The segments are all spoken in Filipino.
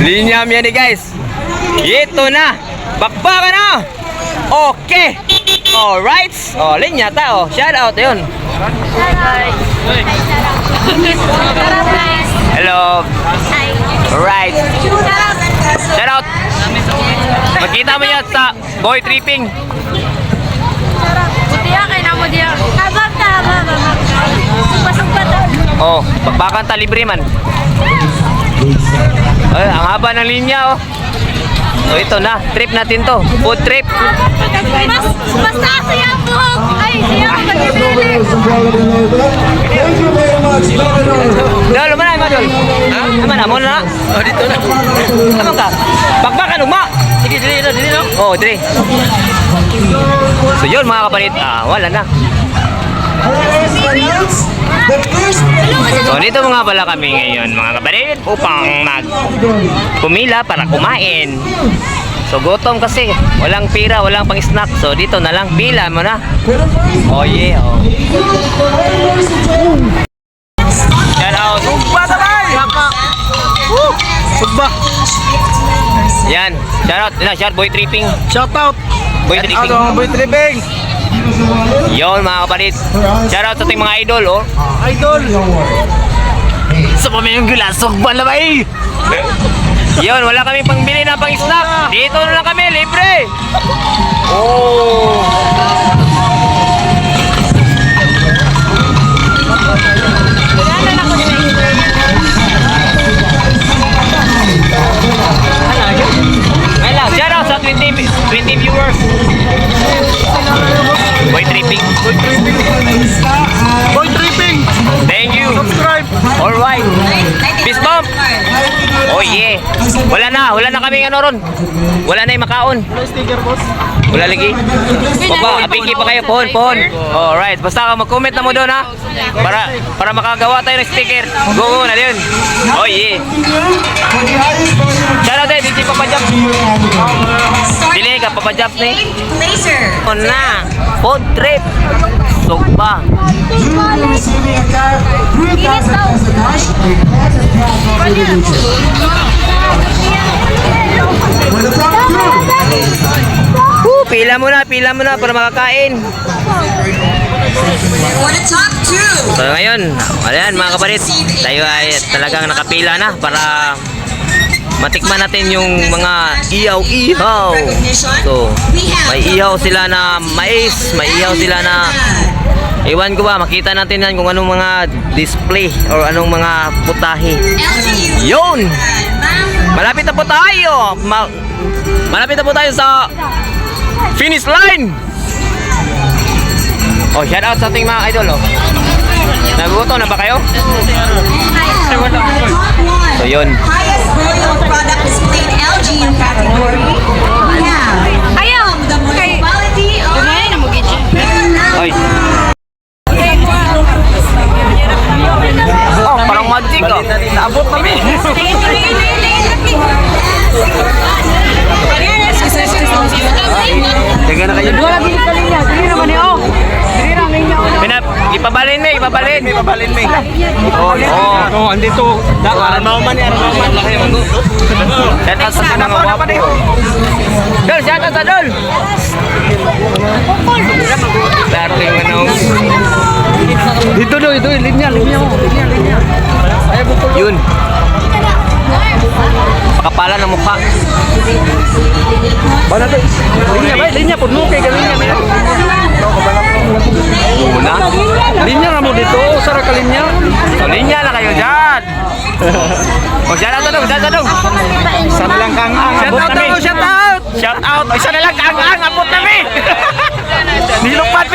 Linya yan guys. Ito na. Bakbakan na. Okay. Alright. Oh, linya ta. Oh, shout out yun. Hello. Alright. Shout out. Magkita mo yan sa boy tripping. Dia kay namo dia. Abang ta, abang. Sumpah-sumpah ta. Oh, bakbakan ta libre man. Ay, ang haba ng linya oh. So ito na, trip natin to. Food trip. Basta siya buhok. Ay, siya pag-ibili. Dol, mana ay madol? Ha? Naman amon na. Oh, dito na. Naman ka. Bakbakan ugma. Sige, dili no. Oh, dili. So yun mga kapalit, wala na. So dito mga pala kami ngayon mga kapalit upang pumila para kumain. So gutom kasi, walang pira, walang pang snack. So dito na lang, pila mo na. Oh yeah, oh. Shout out. Sugba sabay! Sugba. Yan, shout out. Shout boy tripping. Shout out. Boy tripping. Boy tripping. Yon mga kapalit. Shout out sa ating mga idol oh. Idol. Sa pamayong gula, sugba na ba eh? Yon, wala kami pangbili na pang snack. Dito na lang kami, libre. Oh. Ay lang, shout out sa 20 viewers. Boy tripping. Boy tripping. Boy tripping. Thank you. Subscribe. Alright. Peace bump. Oh yeah. Wala na kami ano ron. Wala na yung makaon. Sticker boss. Wala lagi. Baba, apiki pa kayo pohon. Alright, basta mag-comment na mo doon ha. Para makagawa tayo ng sticker. Go na yun. Oh yeah. Shout out DJ Papajap. Dili ka Papajap ni. On na. Food trip. Sugba. Pila mo na para makakain. So ngayon, ayan mga kapalit, tayo ay talagang nakapila na para matikman natin yung mga ihaw-ihaw. So, may ihaw sila na mais, may ihaw sila na iwan ko ba, makita natin yan kung anong mga display or anong mga putahe. Yun! Malapit na po tayo! Malapit na po tayo sa finish line! Oh, shout out sa ating mga idol oh. Nagutom na ba kayo? So yun. Highest royal product displayed LG in category. Yeah. Ayaw. The municipality of Kumain na mo gid. Ay. Oh, parang magic oh. Naabot kami. Teka na kayo. Wala gini kalinya. Dili naman ni oh. Dili ra ngayon. Ipabalin me. Pabalin me. Oh, andito. Aran man. shout out sa mga wapo. Dol, shout out sa Dol. Dating manong. Dito linya mo. Linya. Ay bukol. Yun. Pakapalan ng mukha. Bala to. Linya pud mo kay galinya na. Una. Linya ra mo dito, sara ka linya. So, linya na kayo dyan. Oh, shout out to dong. Isa na lang kang abot kami. Shout out. Isa na lang ang abot namin. Nilupad.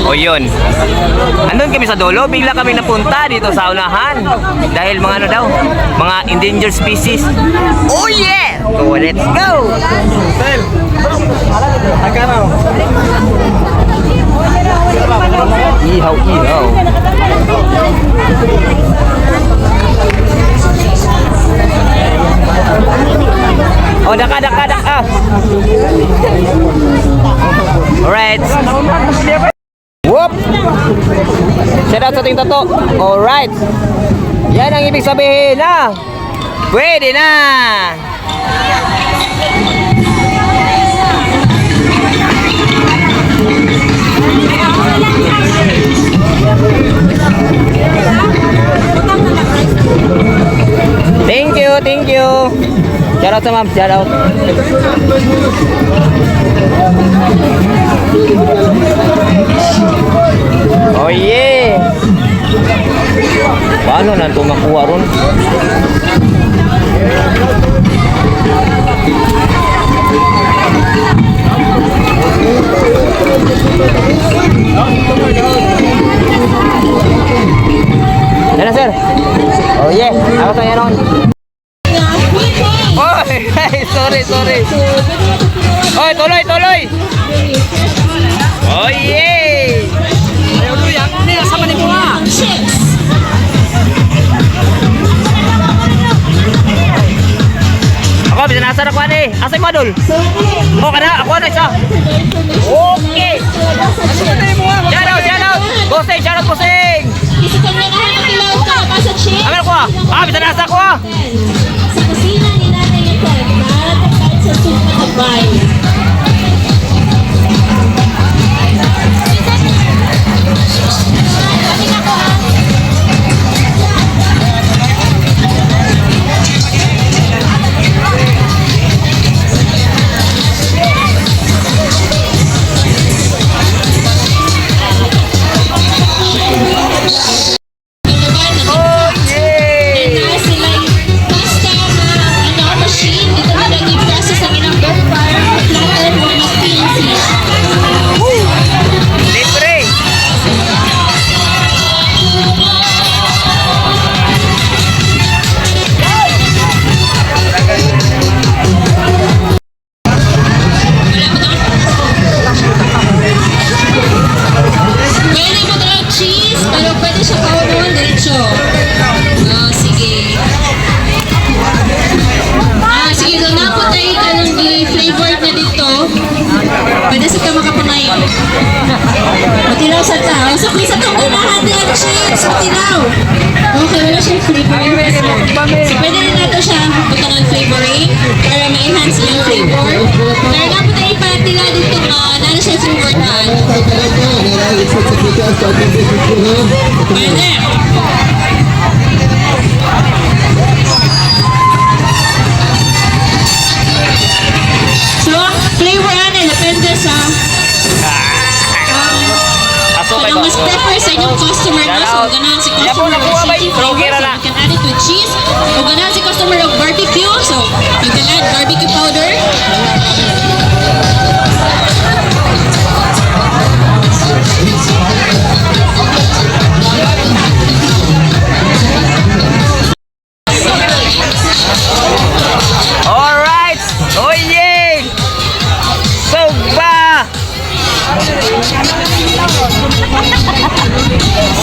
O yun. Andun kami sa dulo, bigla kami napunta dito sa unahan. Dahil mga ano daw, mga endangered species. Oh yeah! So let's go! Ihaw. Oh, daka. Alright. Whoop! Shout out sa ating tato. Alright. Yan ang ibig sabihin na pwede na. Thank you, thank you. Shout out sa ma'am, shout out. Oh yeah. Paano na ito makuha ron? Yan na sir. Oh yeah, ako tayo ron. Oy, sorry. Oy, tuloy. Oh yeah. Ayaw luyak. Hindi, sama ni mo nga. Ako, bisa nasa na kuha ni. Asay mo, Adol? Oh, kana. Ako na isa. Okay. Shout out. Bossing, shout out, bossing. Isa ka na nakakilawag ka pa sa chick. Amin ko. Bisa nasa ko. Sa kusina ni Nanay Nicole, nakakapit sa supa na bay. Oh, yeah. Na sila basta na machine dito na nag-process ang ilang bird farm flatten mo ng PNC. Libre. Pwede mo daw cheese, pero pwede siya paunuhan diretso. Oh, sige. Sige, so naputay ka ng i-flavored na dito. Pwede sa ka makapangay. Matinaw sa tao. So, kung sa itong unahan din ang cheese, matinaw. Okay, wala siyang flavoring. So, pwede rin natin siya butang ng flavoring para ma-enhance yung flavor. Pero naputay pa nila dito na nana siya flavored na. Pwede. So, ang flavor ano, depende sa Aso kay kung mas boss. prefer sa inyong customer na. So, ganahan si Yan po, customer nakuha of ba city yung flavor. broker So, na? you can add it with cheese. O ganahan si customer of barbecue. So, you can add barbecue powder. Alright. Oh yeah. So ba.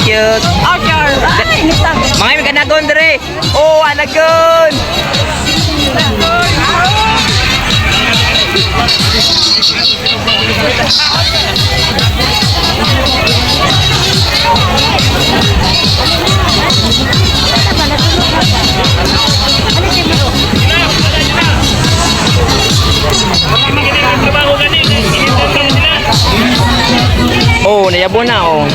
Cute. Mga may kanagon dere. Oh, anagon. Oh, nayabo na oh.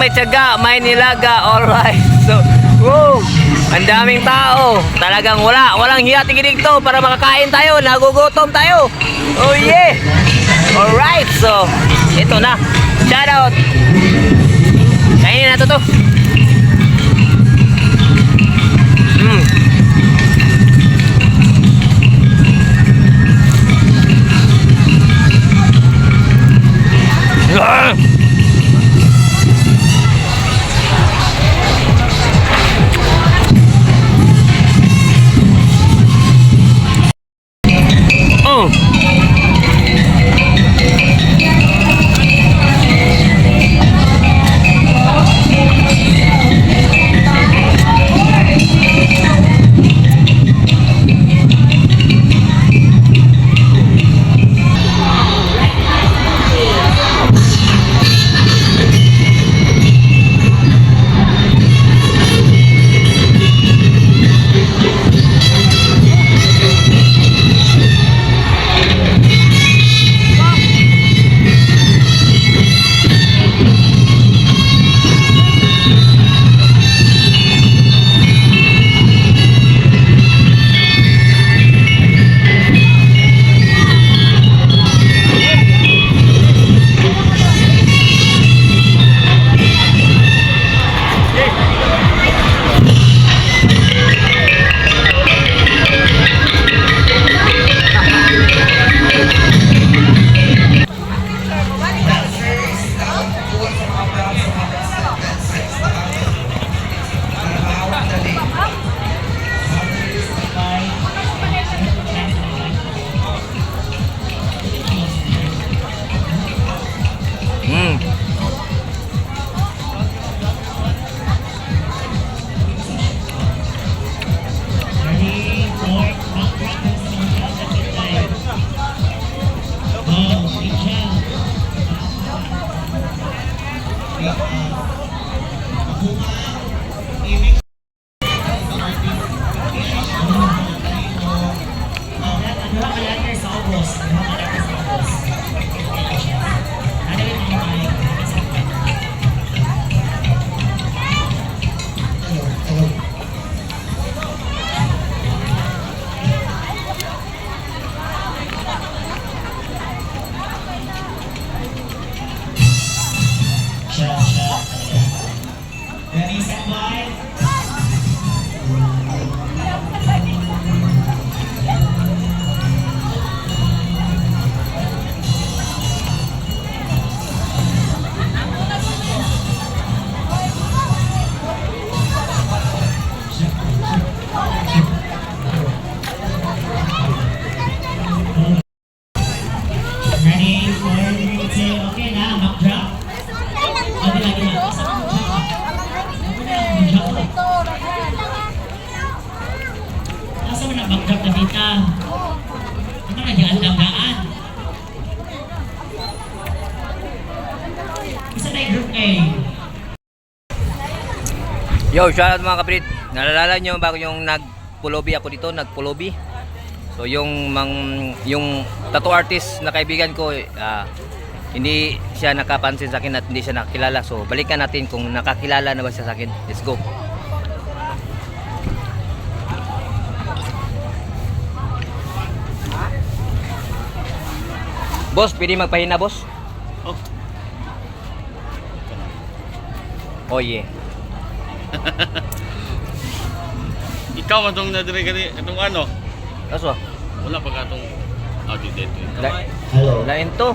may tiyaga, may nilaga. Alright. So, woo! Ang daming tao. Talagang walang hiya tingin dito para makakain tayo. Nagugutom tayo. Oh yeah! Alright. So, ito na. Shout out. Kainin na to. Oh. Ready, set, by. Ready, 4, 3, 2, okay na, mag-drop. Okay, lagi na. Isa pa, mag-drop. Nasa mo na mag-drop na dita? Ano na gaan-lagaan? Isa na yung group A. Yo, shoutout mga kapatid. Naalala nyo bago yung nagpulobi ako dito, nagpulobi. So yung tattoo artist na kaibigan ko, hindi siya nakapansin sa akin at hindi siya nakakilala. So balikan natin kung nakakilala na ba siya sa akin. Let's go. Boss, pwede magpahina, boss? Oh. Oh yeah. Ikaw matong nadiri kani itong ano? Kaso, Wala pa ka itong audit dito. Hello. lain to.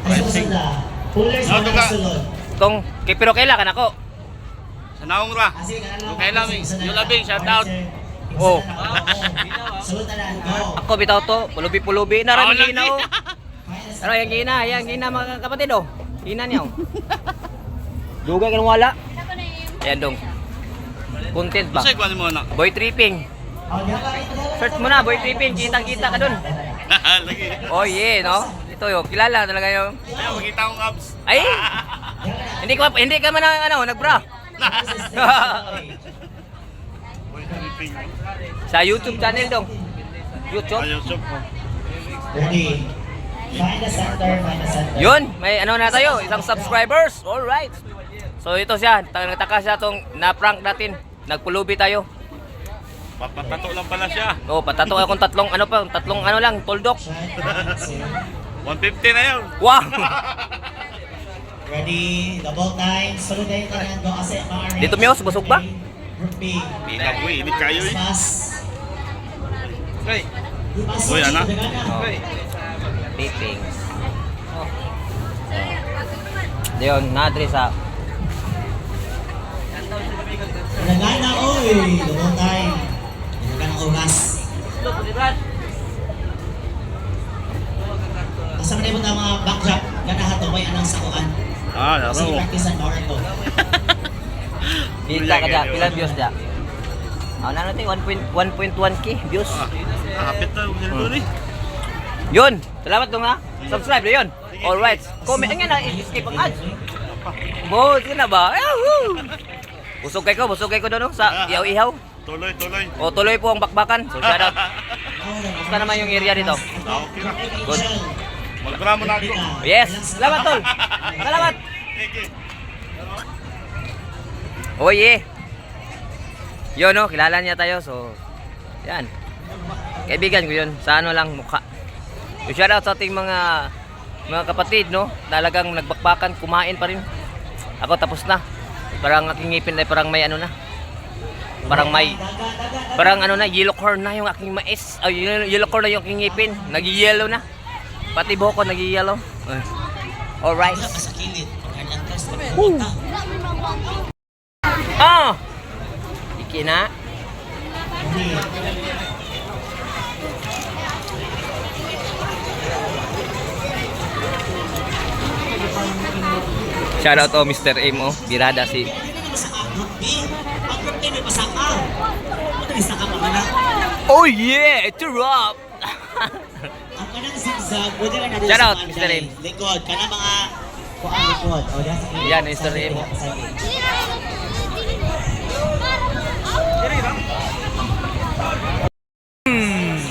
Pullers Ano mga ka? kasulod. Tong, pero kailan ka ako? Sa naong ra. Okay lang, yung labing, shout out. Oh. Sulod na lang, go. Ako bitaw to, pulubi-pulubi na Ako rin lang gina oh. Ano yung gina mga kapatid oh. Gina niya oh. Dugay ka nang wala. Ayan dong. Content ba? Kasi kuha mo na. Boy tripping. Search mo na, boy tripping. Kitang-kita ka dun. Lagi. Oh yeah, no? Ito yo, kilala talaga yung. Ayaw, makita akong abs. Ay! Hindi ka man nagbra. Sa YouTube channel dong. YouTube. Ayaw, sob. Ready. Find the center, find the center. Yun, may ano na tayo, isang subscribers. All right. So So ito siya, nagtaka siya tong na-prank natin. Nagpulubi tayo. Papatato lang pala siya. Oh, patato akong tatlong lang, tuldok. 150 na yun. Wow! Ready, double time. Sunod na yung tanan do kasi mga Dito, Mios, busog ba? Group B. Ikaw, init kayo eh. Pass. Okay. Pass. Uy, anak. Oh. Taping. Diyon, nadri sa Nagana, oy. Double time. Nagana oras. Asa man mo mga backdrop ganahan to may anang sakuan. Ah, Kasi laro. practice and more to. Kita ka dyan, pilang views dyan. Oh, na natin 1.1k views. Hapit na yung doon eh. Yun, salamat dong ha. Subscribe na yun. Alright, comment nga na, skip ang ads. Bo, sino ba? Yahoo! Busog kay ko doon no, sa ihaw-ihaw. Tuloy, tuloy. O tuloy po ang bakbakan. So shout out. Basta naman yung area dito. Ah, okay na. Good. Magbramo na ako. Yes, salamat tol. Salamat. Thank you. Oh yeah. Yun no, kilala niya tayo. So, yan. Kaibigan ko yun. Sa ano lang, mukha. So, shout out sa ating mga kapatid, no? Talagang nagbakbakan, kumain pa rin. Ako tapos na. Parang aking ngipin ay parang may ano na. Parang ano na, yellow corn na yung aking mais. Ay, yellow corn na yung aking ngipin. Nag-yellow na. Pati buhok ko nag-yellow. Alright. Sa kilid. Woo. Ah! Iki na. Shout out to Mr. M, oh. Birada si. Group B. Ang group A may pasaka. Ano isa ka pa na? Oh yeah, it's a wrap. Ang kanang zigzag, pwede ka na rin Shout sa out, mga Mr. M. likod. Kana mga kuang likod. O, dyan sa kilid. Yan, Mr. M.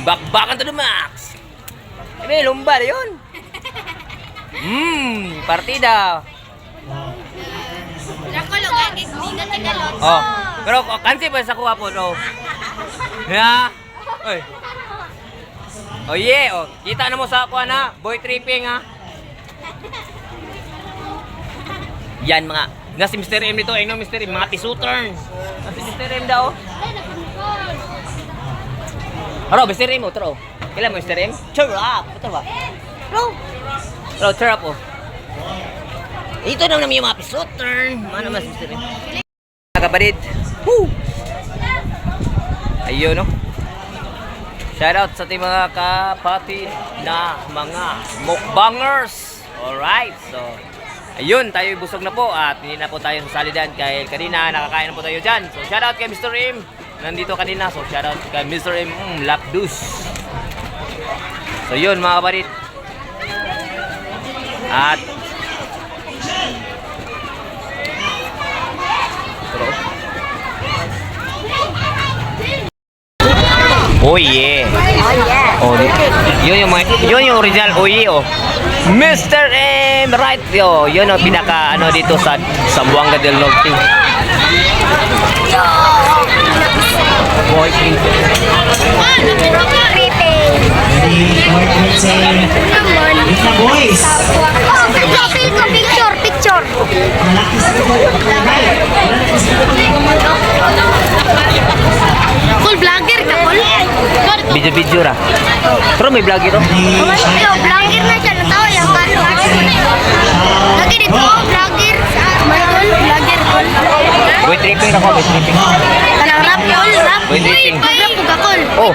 Bakbakan to the max. May lumbar yun. Partida. Oh, pero kansi pa sa kuha po, no. Ya. Oy. Oh yeah, oh. Kita na mo sa kuha na, boy tripping ha. Yan mga, na si Mr. M nito, no Mr. M, mga tisuturn. Na si Mr. M daw. Aro, Mr. M, otro. Kailan mo Mr. M? Cheer up. Ito ba? Aro, cheer up, oh. Ito naman yung mga tisuturn. Ano mas Mr. M? Mga kapatid. Woo! Ayun, no? Shoutout sa ating mga kapatid na mga mukbangers. Alright, so ayun, tayo busog na po at hindi na po tayo sasalidan kahit kanina nakakain na po tayo dyan. So shoutout kay Mr. M. Nandito kanina, so shoutout kay Mr. M. Lapdus. So yun mga kapatid. At oh yeah. Oh, yun yung original Oye, oh. Mr. M right yo. Yun ang pinaka ano dito sa Zamboanga del Norte. Boy Ika boys. Picture. Malaki sa Full vlogger ka, Paul? Video ra. Pero may vlogger oh. Yo, vlogger na siya. Natawa lang ka. Lagi dito, vlogger. Mayroon, vlogger, Paul. Boy tripping ako, boy tripping. Kanang rap, Paul, rap. Boy tripping. Rap, pugakol. Oh,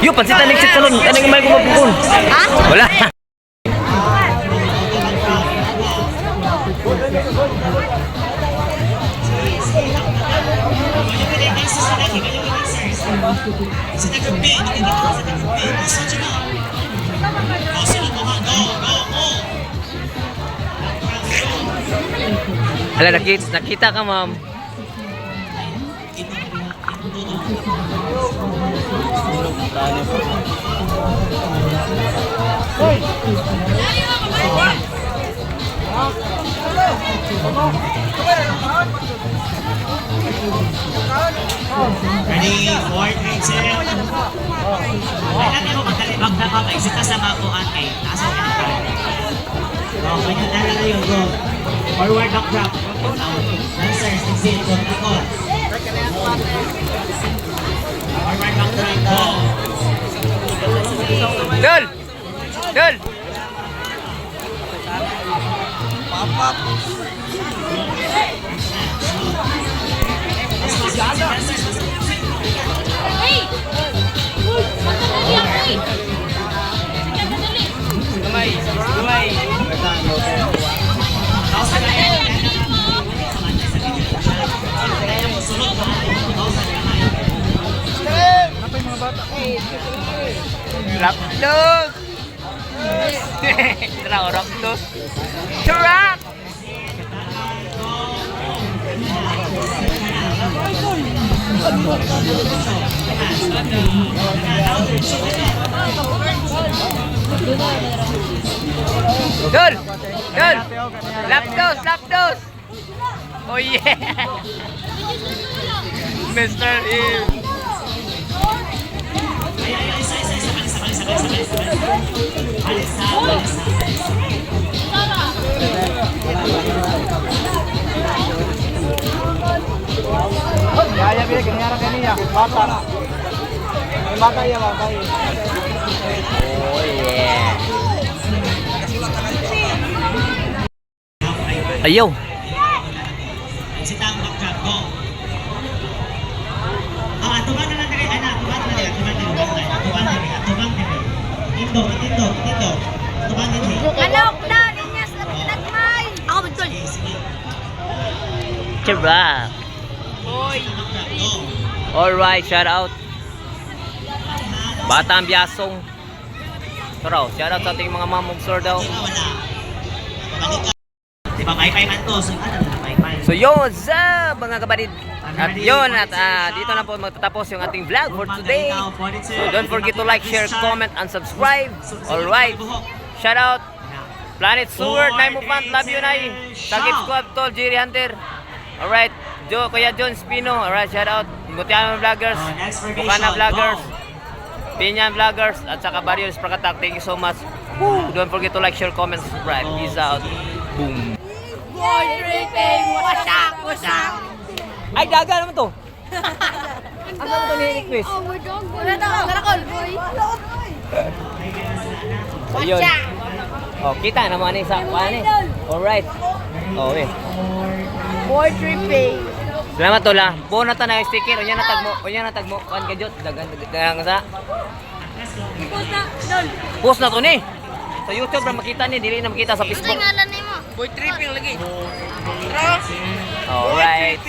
yun pansitan ng salon. Ano yung may kumapukon? Ha? Wala. sa group B. Sa group B. Pasok siya na. O, sila mo nga. Go. Hala, nakita ka, ma'am. Ready, 4, 3, 2. Kailan mo magkalibag na mag-exit sa mapuan kay nasa ka na tayo. Ganyan na kayo, go. Forward back drop. Dancers, exit, go, likod. Forward back drop, go. Dol! Dol! Rapdos! Tara, Rapdos! Trap! Dol! Dol! Lapdos! Lapdos! Oh yeah! Mr. Hill! Kaya bilang kanyara kaniya, bata na. May bata iya, bata iya. Oh yeah! Ayaw! Exit ang back drop, go. Atuban na lang tayo, anak. Atuban na lang, atuban na lang. Atuban na lang, atuban na lang. Tindog, tindog, tindog. Atuban na lang. Manok na, ninyas na pinagmay. Ako betul. Sige. Trap! Alright, shout out. Batang Biasong. Tara, shout out sa ating mga mamugslor daw. Wala. Balik ka. Di ba, pay-pay man to. So, ano na, pay-pay. So yun, sa mga kabarid. At yun, at dito na po magtatapos yung ating vlog for today. So don't forget to like, share, comment, and subscribe. Alright, shout out Planet Sword, Nay Mupant, love you Nay. Takip Squad, Tol, Jerry Hunter. Alright, Kuya John Spino. Alright, shout out Mutiano Vloggers, Bukana Vloggers, Pinyan Vloggers, at saka Barrios Prakatak. Thank you so much. Woo! Don't forget to like, share, comment, subscribe. Peace out. Boom. Boy, tripping, wasak, wasak. Ay, daga naman to. Ano naman to ni Chris? Wala na ako, karakol. Ayun. Oh, kita naman ni sa kuan eh. Alright. Oh, eh. Boy, tripping. Salamat tola. Buo na ta na yung sticker. Unya na tagmo. Unya na tagmo. Kuan ka jud. Dagan sa. Post na to ni. Sa YouTube ra makita ni, dili na makita sa Facebook. Ngalan ni mo. Boy tripping lagi. Alright.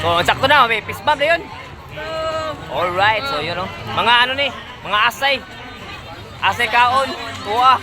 So, sakto na, may fist bump na yun. Alright, so yun o. Mga ano ni, mga asay. Asay kaon. Tuwa.